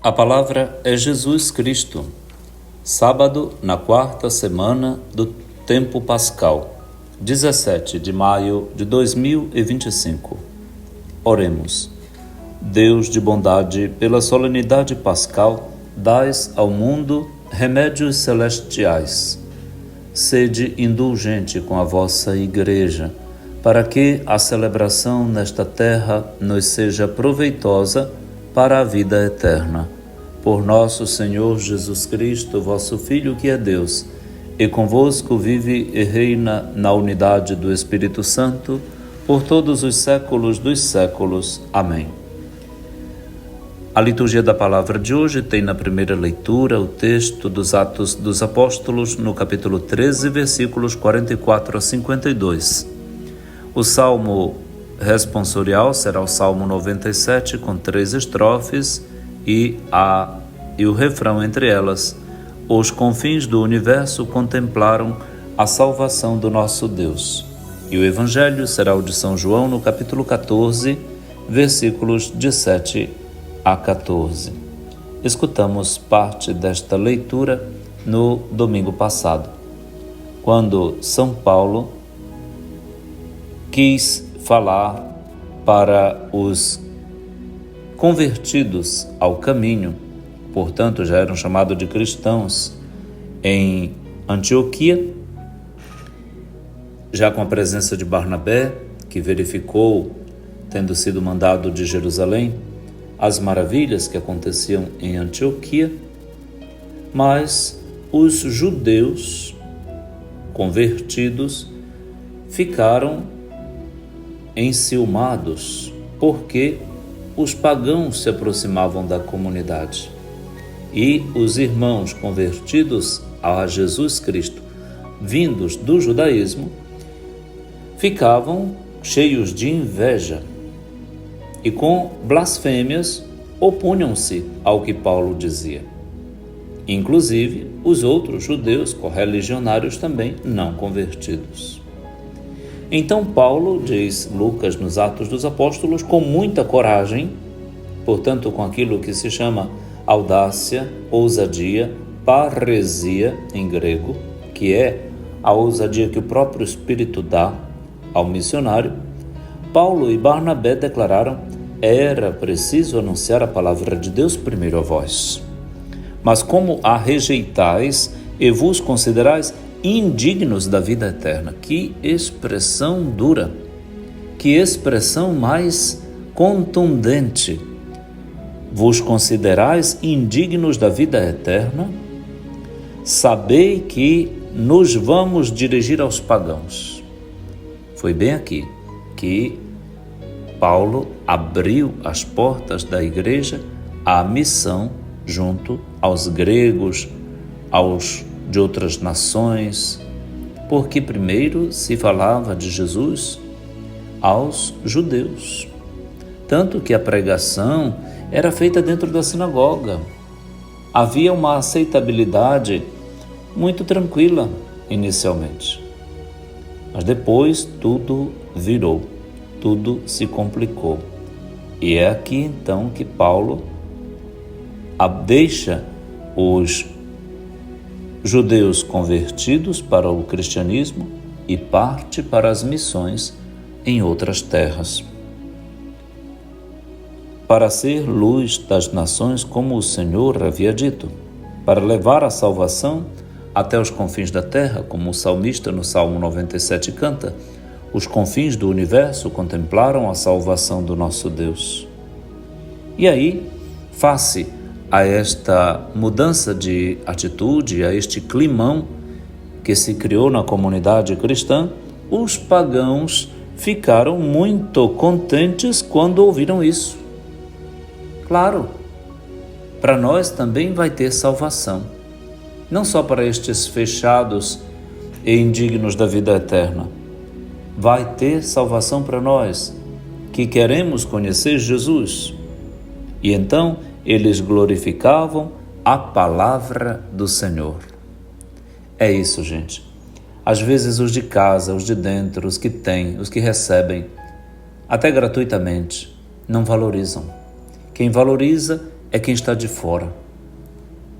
A palavra é Jesus Cristo. Sábado, na quarta semana do tempo pascal, 17 de maio de 2025. Oremos. Deus de bondade, pela solenidade pascal, dais ao mundo remédios celestiais. Sede indulgente com a vossa Igreja, para que a celebração nesta terra nos seja proveitosa para a vida eterna. Por nosso Senhor Jesus Cristo, vosso Filho, que é Deus, e convosco vive e reina na unidade do Espírito Santo, por todos os séculos dos séculos. Amém. A liturgia da palavra de hoje tem na primeira leitura o texto dos Atos dos Apóstolos, no capítulo 13, versículos 44 a 52. O salmo responsorial será o Salmo 97, com 3 estrofes e o refrão entre elas. Os confins do universo contemplaram a salvação do nosso Deus. E o Evangelho será o de São João, no capítulo 14, versículos de 7 a 14. Escutamos parte desta leitura no domingo passado, quando São Paulo quis falar para os convertidos ao caminho, portanto já eram chamados de cristãos, em Antioquia, já com a presença de Barnabé, que verificou, tendo sido mandado de Jerusalém, as maravilhas que aconteciam em Antioquia, mas os judeus convertidos ficaram enciumados, porque os pagãos se aproximavam da comunidade e os irmãos convertidos a Jesus Cristo, vindos do judaísmo, ficavam cheios de inveja e com blasfêmias opunham-se ao que Paulo dizia. Inclusive os outros judeus correligionários também não convertidos. Então Paulo, diz Lucas nos Atos dos Apóstolos, com muita coragem, portanto com aquilo que se chama audácia, ousadia, parresia em grego, que é a ousadia que o próprio Espírito dá ao missionário, Paulo e Barnabé declararam: era preciso anunciar a palavra de Deus primeiro a vós. Mas como a rejeitais e vos considerais indignos da vida eterna. Que expressão dura, que expressão mais contundente. Vos considerais indignos da vida eterna? Sabei que nos vamos dirigir aos pagãos. Foi bem aqui que Paulo abriu as portas da igreja à missão junto aos gregos, aos de outras nações, porque primeiro se falava de Jesus aos judeus. Tanto que a pregação era feita dentro da sinagoga. Havia uma aceitabilidade muito tranquila inicialmente. Mas depois tudo virou, tudo se complicou. E é aqui então que Paulo deixa os judeus convertidos para o cristianismo e parte para as missões em outras terras, para ser luz das nações, como o Senhor havia dito, para levar a salvação até os confins da terra, como o salmista no Salmo 97 canta: os confins do universo contemplaram a salvação do nosso Deus. E aí, face a esta mudança de atitude, a este climão que se criou na comunidade cristã, os pagãos ficaram muito contentes quando ouviram isso. Claro, para nós também vai ter salvação, não só para estes fechados e indignos da vida eterna. Vai ter salvação para nós, que queremos conhecer Jesus. E então eles glorificavam a palavra do Senhor. É isso, gente. Às vezes os de casa, os de dentro, os que têm, os que recebem, até gratuitamente, não valorizam. Quem valoriza é quem está de fora.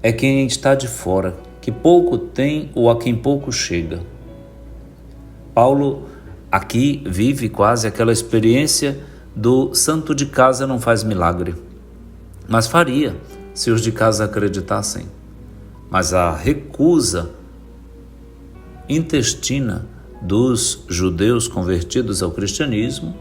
É quem está de fora, que pouco tem ou a quem pouco chega. Paulo aqui vive quase aquela experiência do santo de casa não faz milagre. Mas faria, se os de casa acreditassem. Mas a recusa intestina dos judeus convertidos ao cristianismo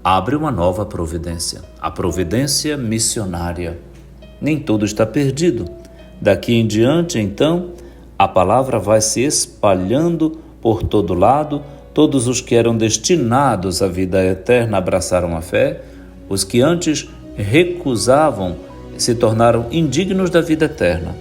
abre uma nova providência, a providência missionária. Nem tudo está perdido. Daqui em diante, então, a palavra vai se espalhando por todo lado. Todos os que eram destinados à vida eterna abraçaram a fé. Os que antes recusavam se tornaram indignos da vida eterna.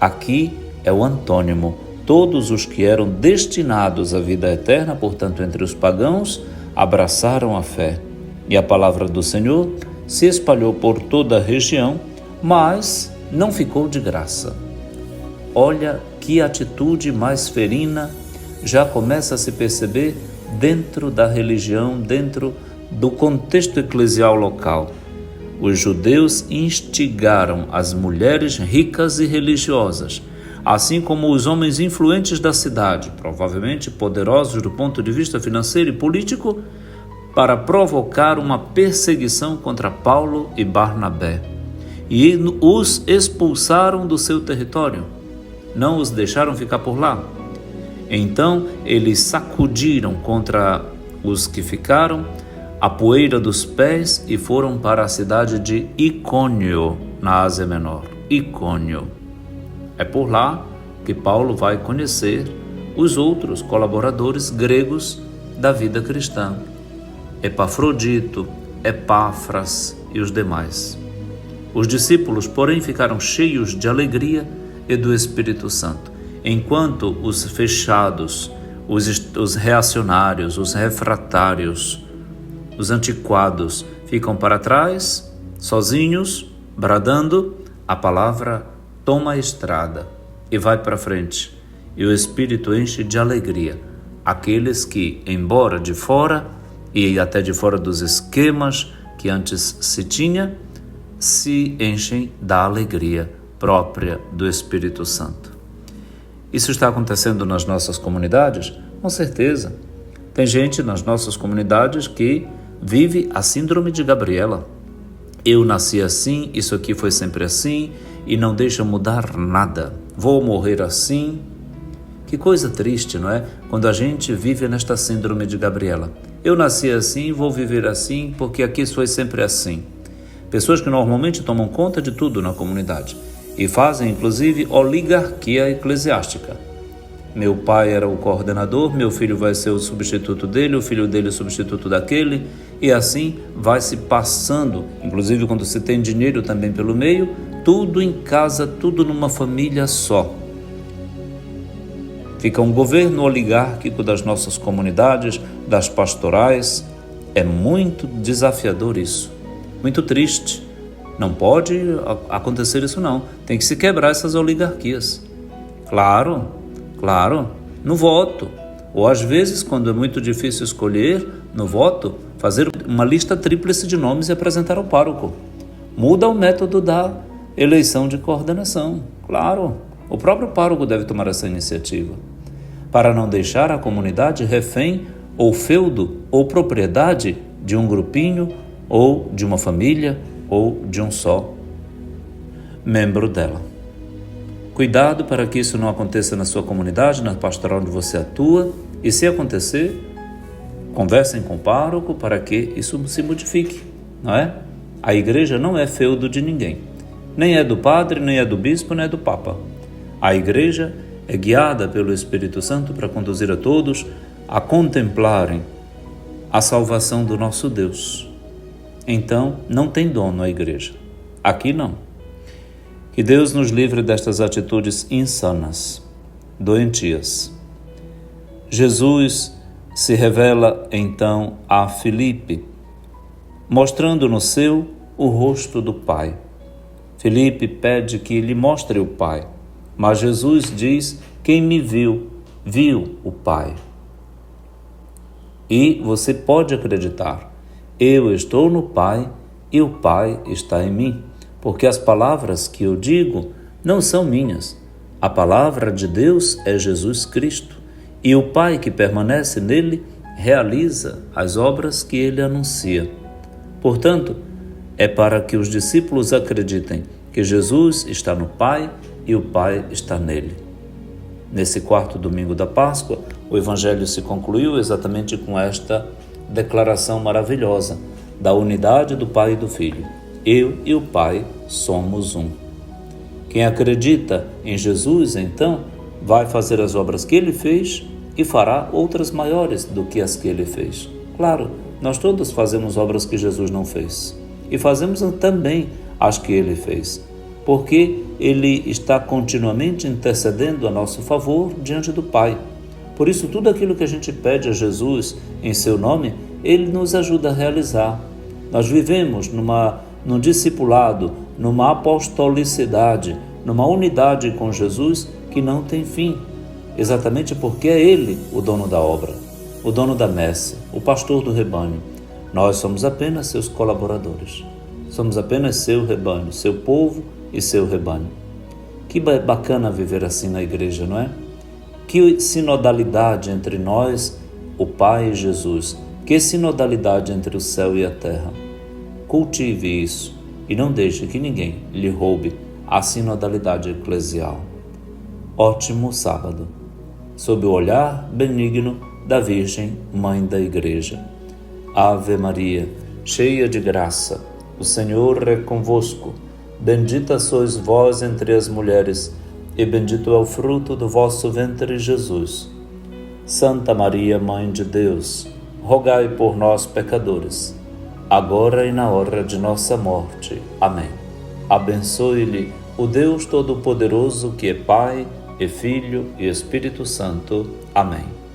Aqui é o antônimo. Todos os que eram destinados à vida eterna, portanto, entre os pagãos, abraçaram a fé. E a palavra do Senhor se espalhou por toda a região, mas não ficou de graça. Olha que atitude mais ferina já começa a se perceber dentro da religião, dentro do contexto eclesial local. Os judeus instigaram as mulheres ricas e religiosas, assim como os homens influentes da cidade, provavelmente poderosos do ponto de vista financeiro e político, para provocar uma perseguição contra Paulo e Barnabé. E os expulsaram do seu território, não os deixaram ficar por lá. Então eles sacudiram contra os que ficaram a poeira dos pés e foram para a cidade de Icônio, na Ásia Menor. Icônio. É por lá que Paulo vai conhecer os outros colaboradores gregos da vida cristã. Epafrodito, Epáfras e os demais. Os discípulos, porém, ficaram cheios de alegria e do Espírito Santo, enquanto os fechados, os reacionários, os refratários, os antiquados ficam para trás, sozinhos, bradando, a palavra toma a estrada e vai para frente, e o Espírito enche de alegria aqueles que, embora de fora, e até de fora dos esquemas que antes se tinha, se enchem da alegria própria do Espírito Santo. Isso está acontecendo nas nossas comunidades? Com certeza. Tem gente nas nossas comunidades que vive a síndrome de Gabriela. Eu nasci assim, isso aqui foi sempre assim, e não deixa mudar nada. Vou morrer assim. Que coisa triste, não é? Quando a gente vive nesta síndrome de Gabriela. Eu nasci assim, vou viver assim, porque aqui foi sempre assim. Pessoas que normalmente tomam conta de tudo na comunidade e fazem, inclusive, oligarquia eclesiástica. Meu pai era o coordenador, meu filho vai ser o substituto dele, o filho dele o substituto daquele, e assim vai se passando, inclusive quando se tem dinheiro também pelo meio, tudo em casa, tudo numa família só. Fica um governo oligárquico das nossas comunidades, das pastorais. É muito desafiador isso, muito triste. Não pode acontecer isso não, tem que se quebrar essas oligarquias. Claro, no voto, ou às vezes, quando é muito difícil escolher, no voto, fazer uma lista tríplice de nomes e apresentar ao pároco. Muda o método da eleição de coordenação, claro. O próprio pároco deve tomar essa iniciativa, para não deixar a comunidade refém ou feudo ou propriedade de um grupinho ou de uma família ou de um só membro dela. Cuidado para que isso não aconteça na sua comunidade, na pastoral onde você atua, e se acontecer, conversem com o pároco para que isso se modifique, não é? A igreja não é feudo de ninguém, nem é do padre, nem é do bispo, nem é do papa. A igreja é guiada pelo Espírito Santo para conduzir a todos a contemplarem a salvação do nosso Deus. Então, não tem dono a igreja. Aqui não. Que Deus nos livre destas atitudes insanas, doentias. Jesus se revela então a Filipe, mostrando no seu o rosto do Pai. Filipe pede que lhe mostre o Pai, mas Jesus diz: quem me viu, viu o Pai. E você pode acreditar, eu estou no Pai e o Pai está em mim. porque as palavras que eu digo não são minhas. A palavra de Deus é Jesus Cristo, e o Pai que permanece nele realiza as obras que ele anuncia. Portanto, é para que os discípulos acreditem que Jesus está no Pai e o Pai está nele. Nesse quarto domingo da Páscoa, o Evangelho se concluiu exatamente com esta declaração maravilhosa da unidade do Pai e do Filho. Eu e o Pai somos um. Quem acredita em Jesus, então, vai fazer as obras que ele fez e fará outras maiores do que as que ele fez. Claro, nós todos fazemos obras que Jesus não fez e fazemos também as que ele fez, porque ele está continuamente intercedendo a nosso favor diante do Pai. Por isso, tudo aquilo que a gente pede a Jesus em seu nome, ele nos ajuda a realizar. Nós vivemos num discipulado, numa apostolicidade, numa unidade com Jesus que não tem fim, exatamente porque é ele o dono da obra, o dono da messe, o pastor do rebanho. Nós somos apenas seus colaboradores, somos apenas seu rebanho, seu povo e seu rebanho. Que bacana viver assim na igreja, não é? Que sinodalidade entre nós, o Pai e Jesus, que sinodalidade entre o céu e a terra. Cultive isso e não deixe que ninguém lhe roube a sinodalidade eclesial. Ótimo sábado, sob o olhar benigno da Virgem Mãe da Igreja. Ave Maria, cheia de graça, o Senhor é convosco. Bendita sois vós entre as mulheres, e bendito é o fruto do vosso ventre, Jesus. Santa Maria, Mãe de Deus, rogai por nós, pecadores, agora e na hora de nossa morte. Amém. Abençoe-lhe o Deus Todo-Poderoso, que é Pai, e Filho e Espírito Santo. Amém.